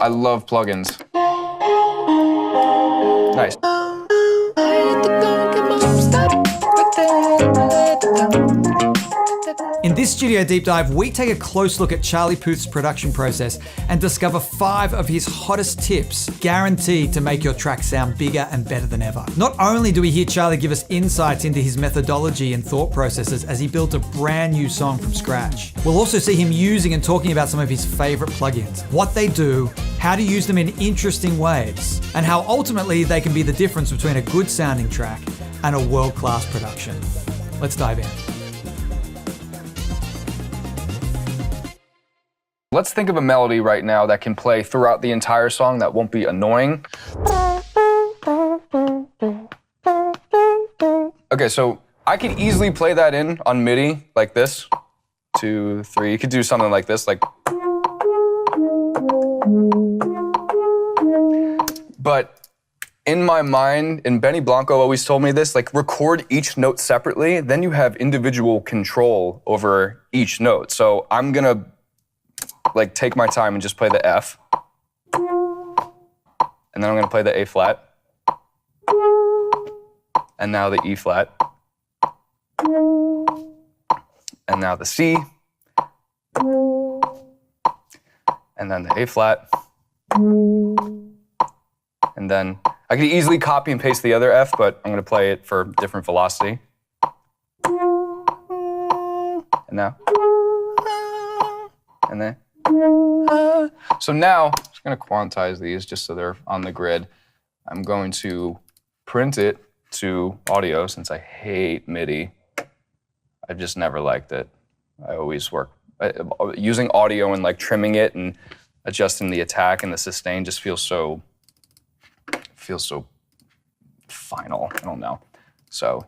I love plugins. Nice. In this studio deep dive, we take a close look at Charlie Puth's production process and discover 5 of his hottest tips, guaranteed to make your track sound bigger and better than ever. Not only do we hear Charlie give us insights into his methodology and thought processes as he built a brand new song from scratch, we'll also see him using and talking about some of his favorite plugins, what they do, how to use them in interesting ways, and how ultimately they can be the difference between a good sounding track and a world-class production. Let's dive in. Let's think of a melody right now that can play throughout the entire song that won't be annoying. Okay, so I could easily play that in on MIDI like this. 2, 3. You could do something like this, like. But in my mind, and Benny Blanco always told me this, like record each note separately, then you have individual control over each note. So I'm gonna like take my time and just play the F. And then I'm gonna play the A flat. And now the E flat. And now the C. And then the A flat. And then I could easily copy and paste the other F, but I'm gonna play it for different velocity. And now. And then. So now, I'm just gonna quantize these just so they're on the grid. I'm going to print it to audio since I hate MIDI. I've just never liked it. I always work, using audio and like trimming it and adjusting the attack and the sustain just feels so final, I don't know. So,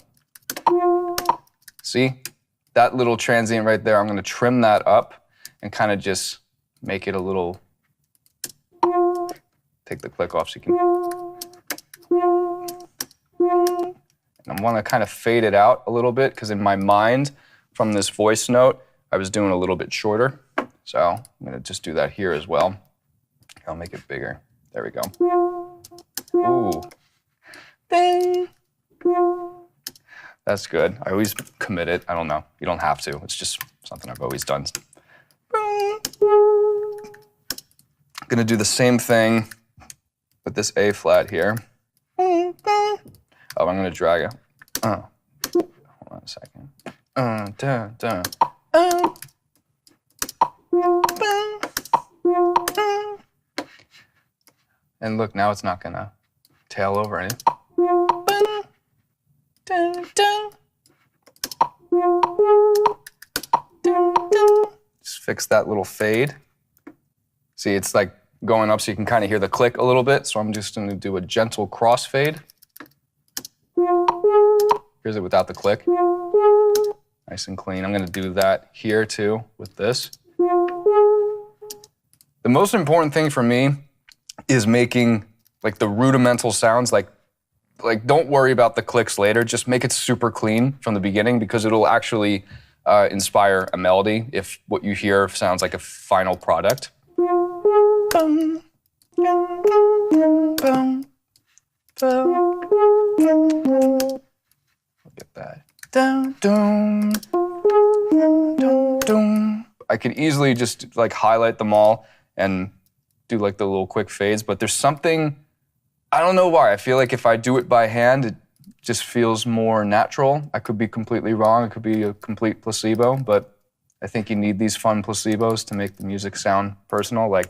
see, that little transient right there, I'm gonna trim that up and kind of just make it a little, take the click off so you can, and I want to kind of fade it out a little bit because in my mind, from this voice note, I was doing a little bit shorter. So I'm going to just do that here as well. I'll make it bigger. There we go. Ooh. Ding. That's good. I always commit it. I don't know. You don't have to. It's just something I've always done. I'm gonna do the same thing with this A flat here. Oh, I'm gonna drag it. Hold on a second. And look, now it's not gonna tail over anything. Just fix that little fade. See, it's like going up so you can kind of hear the click a little bit. So I'm just gonna do a gentle crossfade. Here's it without the click. Nice and clean. I'm gonna do that here too with this. The most important thing for me is making like the rudimental sounds, like don't worry about the clicks later, just make it super clean from the beginning because it'll actually inspire a melody if what you hear sounds like a final product. Look at that. I could easily just like highlight them all and do like the little quick fades, but there's something, I don't know why, I feel like if I do it by hand, it just feels more natural. I could be completely wrong, it could be a complete placebo, but I think you need these fun placebos to make the music sound personal, like.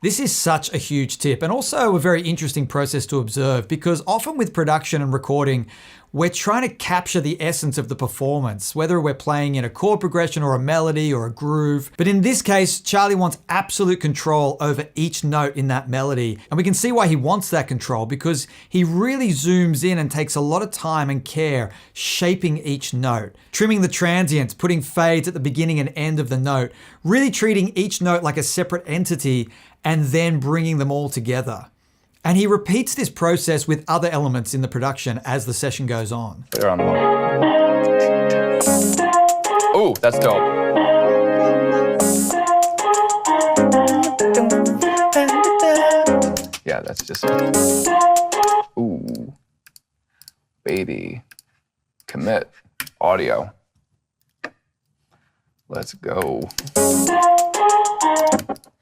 This is such a huge tip and also a very interesting process to observe because often with production and recording, we're trying to capture the essence of the performance, whether we're playing in a chord progression or a melody or a groove. But in this case, Charlie wants absolute control over each note in that melody. And we can see why he wants that control because he really zooms in and takes a lot of time and care shaping each note, trimming the transients, putting fades at the beginning and end of the note, really treating each note like a separate entity and then bringing them all together. And he repeats this process with other elements in the production as the session goes on. Later on. Ooh, that's dope. Yeah, that's just it. Ooh, baby. Commit audio. Let's go.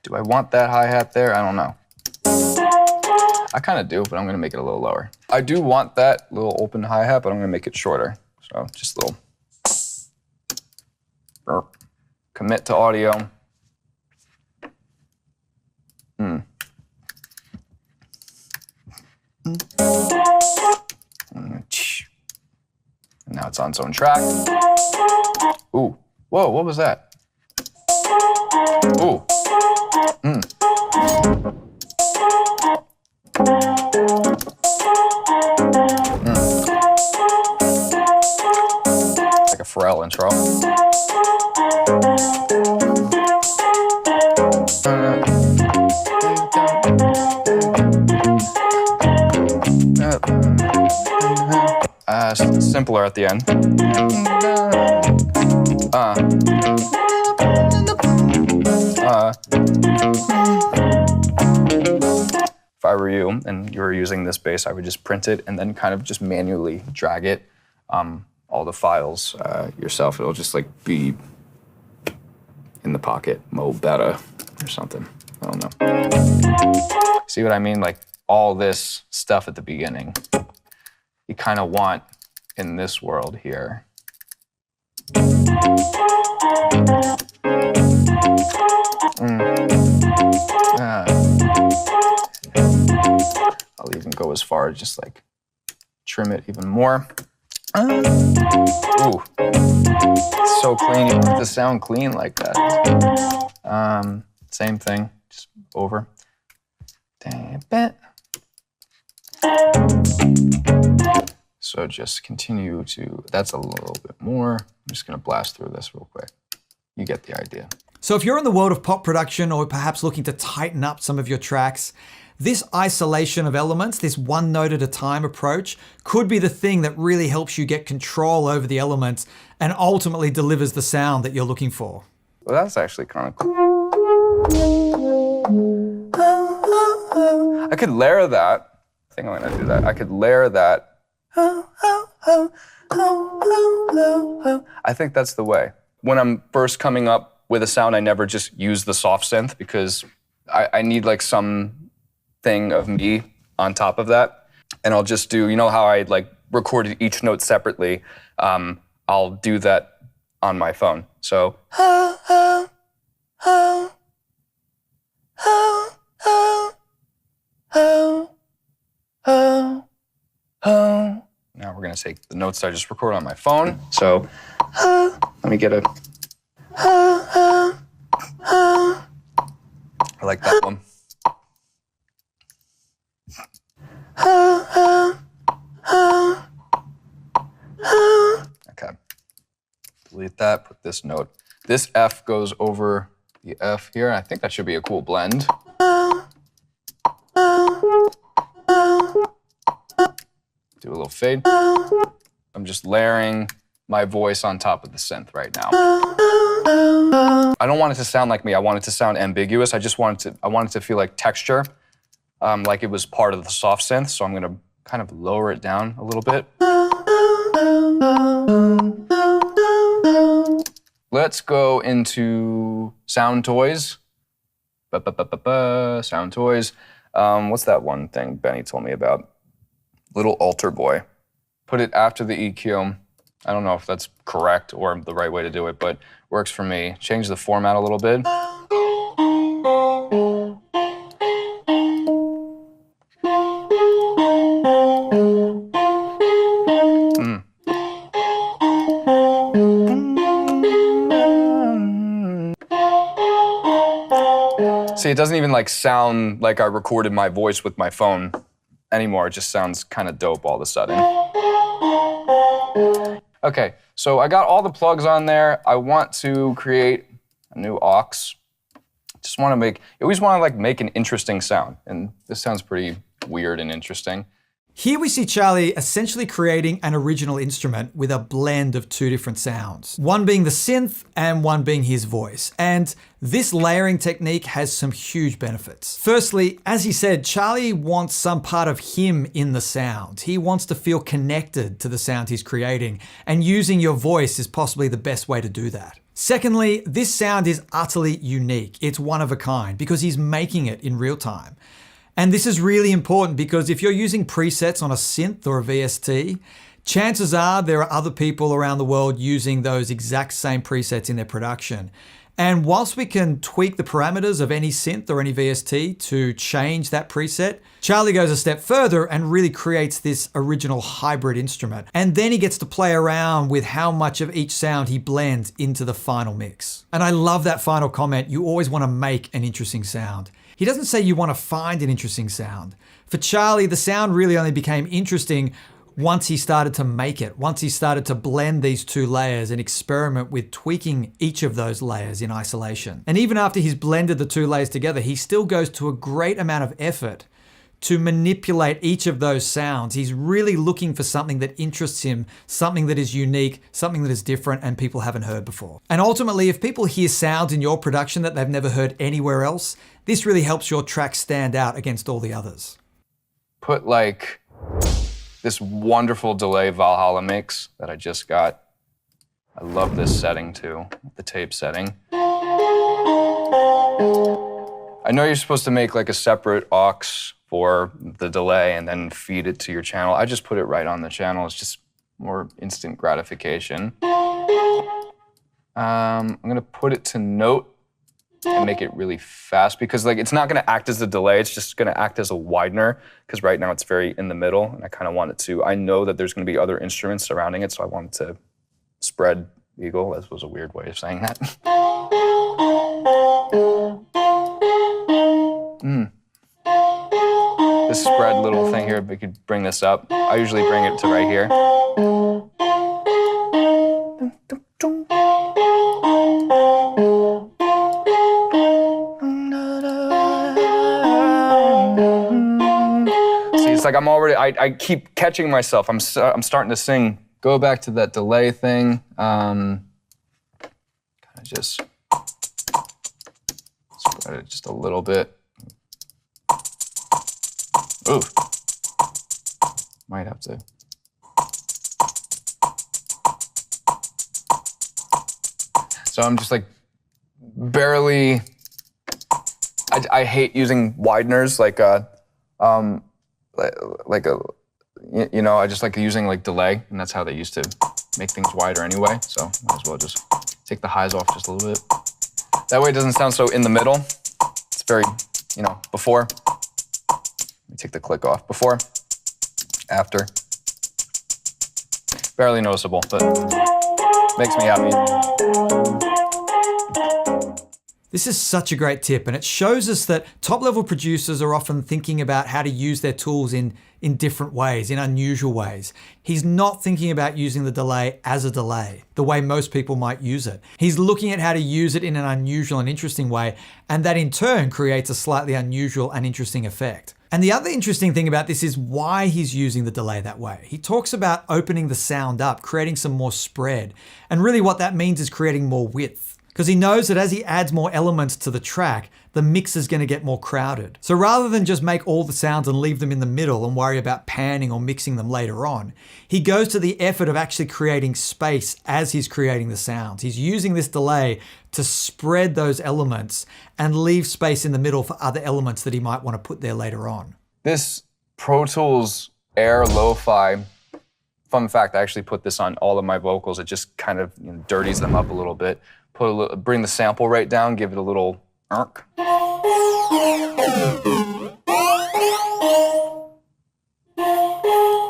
Do I want that hi-hat there? I don't know. I kind of do, but I'm going to make it a little lower. I do want that little open hi-hat, but I'm going to make it shorter. So just a little. Commit to audio. And now it's on its own track. Ooh, whoa, what was that? Ooh. Like a Pharrell intro. Simpler at the end. If I were you and you were using this bass, I would just print it and then kind of just manually drag it, all the files yourself. It'll just like be in the pocket, mo better or something. I don't know. See what I mean? Like all this stuff at the beginning, you kind of want in this world here. I'll even go as far as just like trim it even more. Ooh, it's so clean. You want it to sound clean like that. Same thing, just over. Damn it. So just continue to, that's a little bit more. I'm just gonna blast through this real quick. You get the idea. So if you're in the world of pop production or perhaps looking to tighten up some of your tracks, this isolation of elements, this one note at a time approach, could be the thing that really helps you get control over the elements and ultimately delivers the sound that you're looking for. Well, that's actually kind of cool. I could layer that. I think I'm gonna do that. I could layer that. I think that's the way. When I'm first coming up with a sound, I never just use the soft synth because I need like some thing of me on top of that. And I'll just do, you know how I like recorded each note separately? I'll do that on my phone. So. Now we're gonna take the notes that I just recorded on my phone. So let me get a. I like that one. Okay. Delete that, put this note. This F goes over the F here. I think that should be a cool blend. Do a little fade. I'm just layering my voice on top of the synth right now. I don't want it to sound like me. I want it to sound ambiguous. I want it to feel like texture, like it was part of the soft synth. So I'm gonna kind of lower it down a little bit. Let's go into sound toys. Sound toys. What's that one thing Benny told me about? Little altar boy. Put it after the EQ. I don't know if that's correct or the right way to do it, but works for me. Change the format a little bit. See, it doesn't even like sound like I recorded my voice with my phone anymore. It just sounds kind of dope all of a sudden. Okay, so I got all the plugs on there. I want to create a new aux. Just want to make, you always want to like make an interesting sound, and this sounds pretty weird and interesting. Here we see Charlie essentially creating an original instrument with a blend of two different sounds, one being the synth and one being his voice. And this layering technique has some huge benefits. Firstly, as he said, Charlie wants some part of him in the sound. He wants to feel connected to the sound he's creating, and using your voice is possibly the best way to do that. Secondly, this sound is utterly unique. It's one of a kind because he's making it in real time. And this is really important because if you're using presets on a synth or a VST, chances are there are other people around the world using those exact same presets in their production. And whilst we can tweak the parameters of any synth or any VST to change that preset, Charlie goes a step further and really creates this original hybrid instrument. And then he gets to play around with how much of each sound he blends into the final mix. And I love that final comment, you always want to make an interesting sound. He doesn't say you want to find an interesting sound. For Charlie, the sound really only became interesting once he started to make it, once he started to blend these two layers and experiment with tweaking each of those layers in isolation. And even after he's blended the two layers together, he still goes to a great amount of effort to manipulate each of those sounds. He's really looking for something that interests him, something that is unique, something that is different and people haven't heard before. And ultimately, if people hear sounds in your production that they've never heard anywhere else, this really helps your track stand out against all the others. Put like this wonderful delay Valhalla mix that I just got. I love this setting too, the tape setting. I know you're supposed to make like a separate aux for the delay and then feed it to your channel. I just put it right on the channel. It's just more instant gratification. I'm gonna put it to note and make it really fast because like it's not gonna act as a delay, it's just gonna act as a widener because right now it's very in the middle and I kind of want it to, I know that there's gonna be other instruments surrounding it, so I want it to spread eagle. That was a weird way of saying that. This spread little thing here, we could bring this up. I usually bring it to right here. See, it's like I'm already, I keep catching myself. I'm starting to sing. Go back to that delay thing. Kind of just spread it just a little bit. Ooh, might have to. So I'm just like barely, I hate using wideners like a, you know, I just like using like delay, and that's how they used to make things wider anyway. So might as well just take the highs off just a little bit. That way it doesn't sound so in the middle. It's very, you know, before. Let me take the click off. Before, after. Barely noticeable, but makes me happy. This is such a great tip, and it shows us that top-level producers are often thinking about how to use their tools in different ways, in unusual ways. He's not thinking about using the delay as a delay, the way most people might use it. He's looking at how to use it in an unusual and interesting way, and that in turn creates a slightly unusual and interesting effect. And the other interesting thing about this is why he's using the delay that way. He talks about opening the sound up, creating some more spread, and really what that means is creating more width. Because he knows that as he adds more elements to the track, the mix is going to get more crowded. So rather than just make all the sounds and leave them in the middle and worry about panning or mixing them later on, he goes to the effort of actually creating space as he's creating the sounds. He's using this delay to spread those elements and leave space in the middle for other elements that he might want to put there later on. This Pro Tools Air Lo-Fi, fun fact, I actually put this on all of my vocals. It just kind of, you know, dirties them up a little bit. Bring the sample rate down, give it a little irk.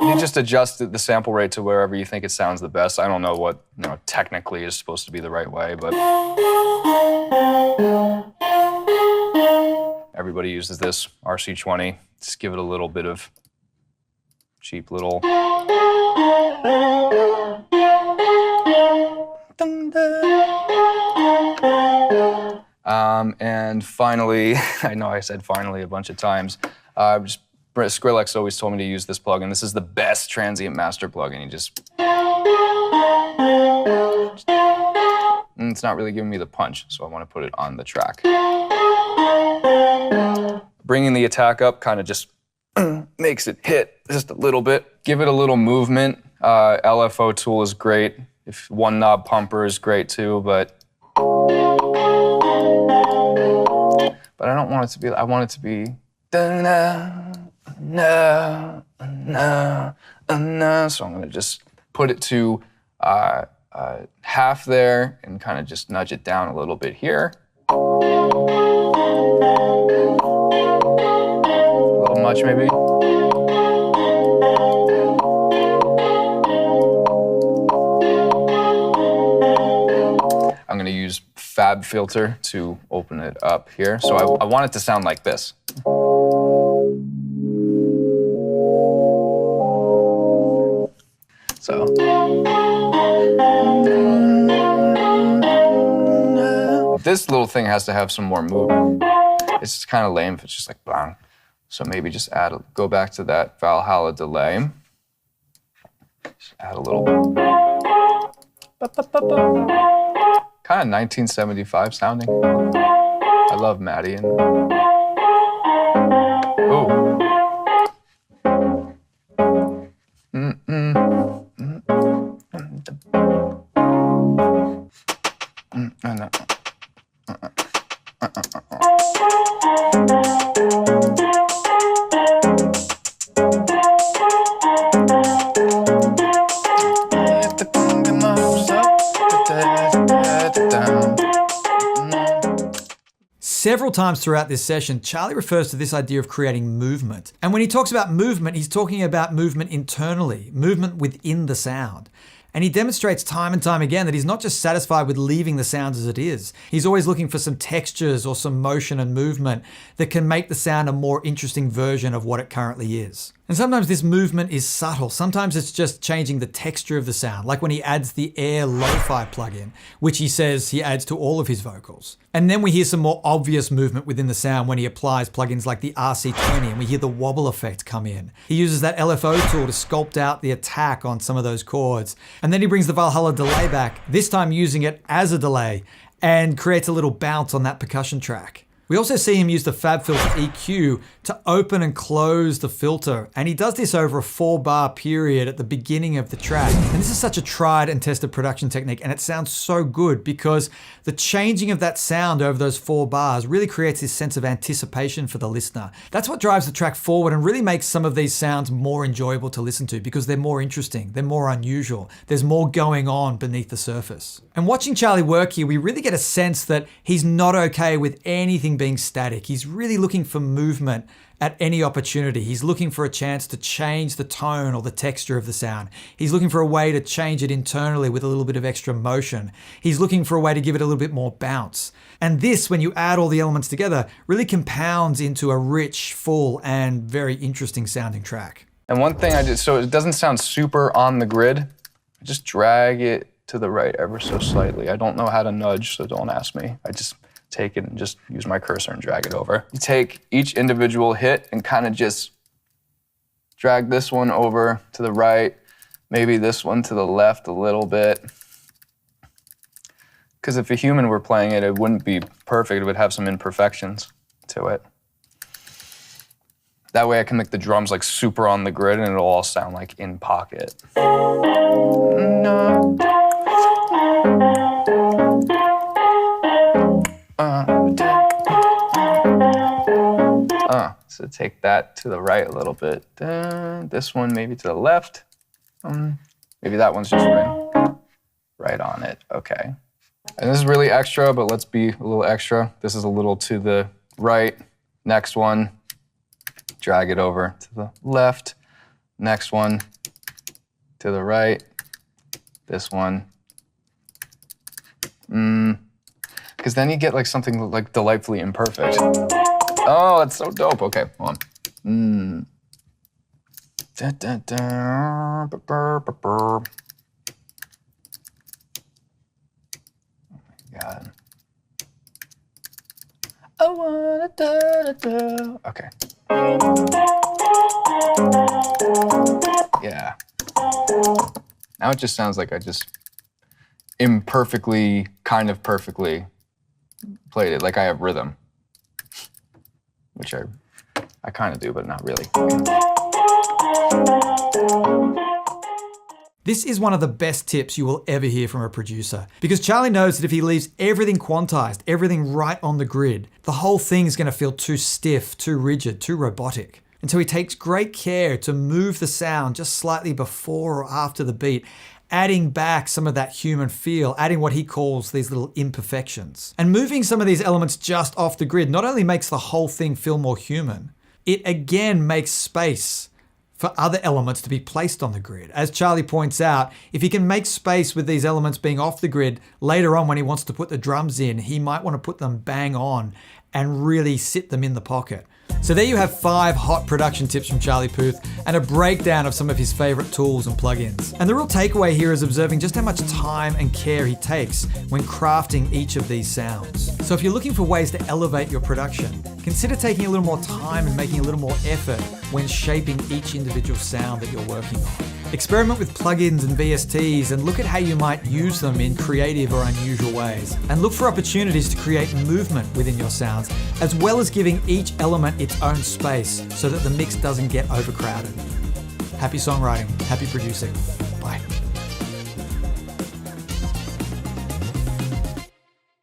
You just adjust the sample rate to wherever you think it sounds the best. I don't know what, you know, technically is supposed to be the right way, but everybody uses this RC20. Just give it a little bit of cheap little. And finally, I know I said finally a bunch of times, just Skrillex always told me to use this plugin. This is the best transient master plugin. You just... It's not really giving me the punch, so I want to put it on the track. Bringing the attack up kind of just makes it hit just a little bit. Give it a little movement. LFO tool is great. If one knob pumper is great too, but I don't want it to be, I want it to be so I'm gonna just put it to half there and kind of just nudge it down a little bit here. A little much maybe. I'm gonna use Fab Filter to open it up here. So I want it to sound like this. So. This little thing has to have some more movement. It's just kind of lame if it's just like bang. So maybe just go back to that Valhalla delay. Just add a little bit. Kind of 1975 sounding. I love Maddie and. Oh. Several times throughout this session, Charlie refers to this idea of creating movement. And when he talks about movement, he's talking about movement internally, movement within the sound. And he demonstrates time and time again that he's not just satisfied with leaving the sound as it is. He's always looking for some textures or some motion and movement that can make the sound a more interesting version of what it currently is. And sometimes this movement is subtle. Sometimes it's just changing the texture of the sound, like when he adds the Air Lo-Fi plugin, which he says he adds to all of his vocals. And then we hear some more obvious movement within the sound when he applies plugins like the RC20 and we hear the wobble effect come in. He uses that LFO tool to sculpt out the attack on some of those chords. And then he brings the Valhalla delay back, this time using it as a delay, and creates a little bounce on that percussion track. We also see him use the Fab Filter EQ to open and close the filter, and he does this over a 4-bar period at the beginning of the track. And this is such a tried and tested production technique, and it sounds so good because the changing of that sound over those 4 bars really creates this sense of anticipation for the listener. That's what drives the track forward and really makes some of these sounds more enjoyable to listen to because they're more interesting, they're more unusual, there's more going on beneath the surface. And watching Charlie work here, we really get a sense that he's not okay with anything being static. He's really looking for movement at any opportunity. He's looking for a chance to change the tone or the texture of the sound. He's looking for a way to change it internally with a little bit of extra motion. He's looking for a way to give it a little bit more bounce. And this, when you add all the elements together, really compounds into a rich, full, and very interesting sounding track. And one thing I did, so it doesn't sound super on the grid, I just drag it to the right ever so slightly. I don't know how to nudge, so don't ask me. I just take it and just use my cursor and drag it over. You take each individual hit and kind of just drag this one over to the right, maybe this one to the left a little bit. Because if a human were playing it, it wouldn't be perfect. It would have some imperfections to it. That way I can make the drums like super on the grid and it'll all sound like in pocket. So take that to the right a little bit. This one maybe to the left. Maybe that one's just right on it. Okay. And this is really extra, but let's be a little extra. This is a little to the right. Next one, drag it over to the left. Next one to the right. This one. Because then you get like something like delightfully imperfect. Oh, that's so dope. Okay, hold on. Da, da, da, ba, ba, ba, ba. Oh my God. I wanna da, da, da. Okay. Yeah. Now it just sounds like I just imperfectly, kind of perfectly played it, like I have rhythm. Which I kind of do, but not really. This is one of the best tips you will ever hear from a producer, because Charlie knows that if he leaves everything quantized, everything right on the grid, the whole thing's going to feel too stiff, too rigid, too robotic. And so he takes great care to move the sound just slightly before or after the beat, adding back some of that human feel, adding what he calls these little imperfections. And moving some of these elements just off the grid not only makes the whole thing feel more human, it again makes space for other elements to be placed on the grid. As Charlie points out, if he can make space with these elements being off the grid, later on when he wants to put the drums in, he might want to put them bang on and really sit them in the pocket. So there you have 5 hot production tips from Charlie Puth and a breakdown of some of his favorite tools and plugins. And the real takeaway here is observing just how much time and care he takes when crafting each of these sounds. So if you're looking for ways to elevate your production, consider taking a little more time and making a little more effort when shaping each individual sound that you're working on. Experiment with plugins and VSTs and look at how you might use them in creative or unusual ways. And look for opportunities to create movement within your sounds, as well as giving each element its own space so that the mix doesn't get overcrowded. Happy songwriting, happy producing.